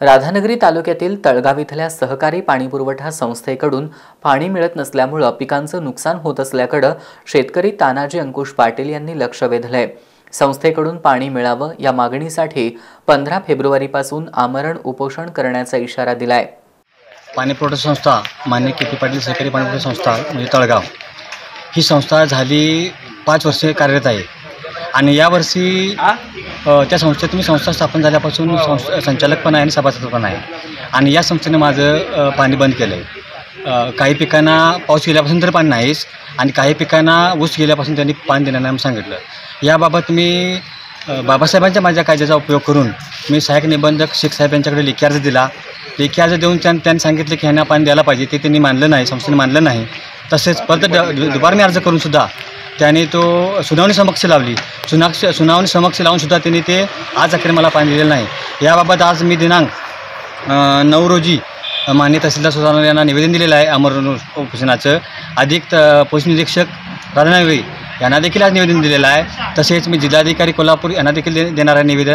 राधानगरी तालुक्यातील तळगाव इथल्या सहकारी पाणीपुरवठा संस्थेकडून पाणी मिळत नसल्यामुळे पिकांचं नुकसान होत असल्याकडे शेतकरी तानाजी अंकुश पाटील यांनी लक्ष वेधलंय। संस्थेकडून पाणी मिळावं या मागणीसाठी 15 फेब्रुवारीपासून आमरण उपोषण करण्याचा इशारा दिलाय। पाणीपुरवठा संस्था मान्य के.पी. पाटील सहकारी पाणीपुरवठा संस्था म्हणजे तळगाव ही संस्था झाली 5 वर्षे कार्यरत आहे आणि यावर्षी त्या संस्थेत मी संस्था स्थापन झाल्यापासून संचालक पण आहे आणि सभासद पण आहे आणि या संस्थेने माझं पाणी बंद केलं आहे। काही पिकांना पाऊस गेल्यापासून तर पाणी नाहीच आणि काही पिकांना ऊस गेल्यापासून त्यांनी पाणी देणार नाही सांगितलं। याबाबत मी बाबासाहेबांच्या माझ्या कायद्याचा उपयोग करून मी सहाय्यक निबंधक शेख साहेब यांच्याकडे लेखी अर्ज दिला। लेखी अर्ज देऊन त्यांनी सांगितलं की ह्यांना पाणी द्यायला पाहिजे, ते त्यांनी मानलं नाही, संस्थेने मानलं नाही। तसेच परत दुबारने अर्ज करूनसुद्धा त्याने तो सुनावणी समक्ष लावली। सुनावणी समक्ष लावूनसुद्धा त्यांनी ते आज अखेर मला पाणी दिलेलं नाही। याबाबत आज मी दिनांक 9 रोजी माननीय तहसीलदार सुधारणा यांना निवेदन दिलेलं आहे आमरण उपोषणाचं। अधिक पोलीस निरीक्षक राधानगरी यांना देखील आज निवेदन दिलेलं आहे। तसेच मी जिल्हाधिकारी कोल्हापूर यांना देखील देणार आहे निवेदन।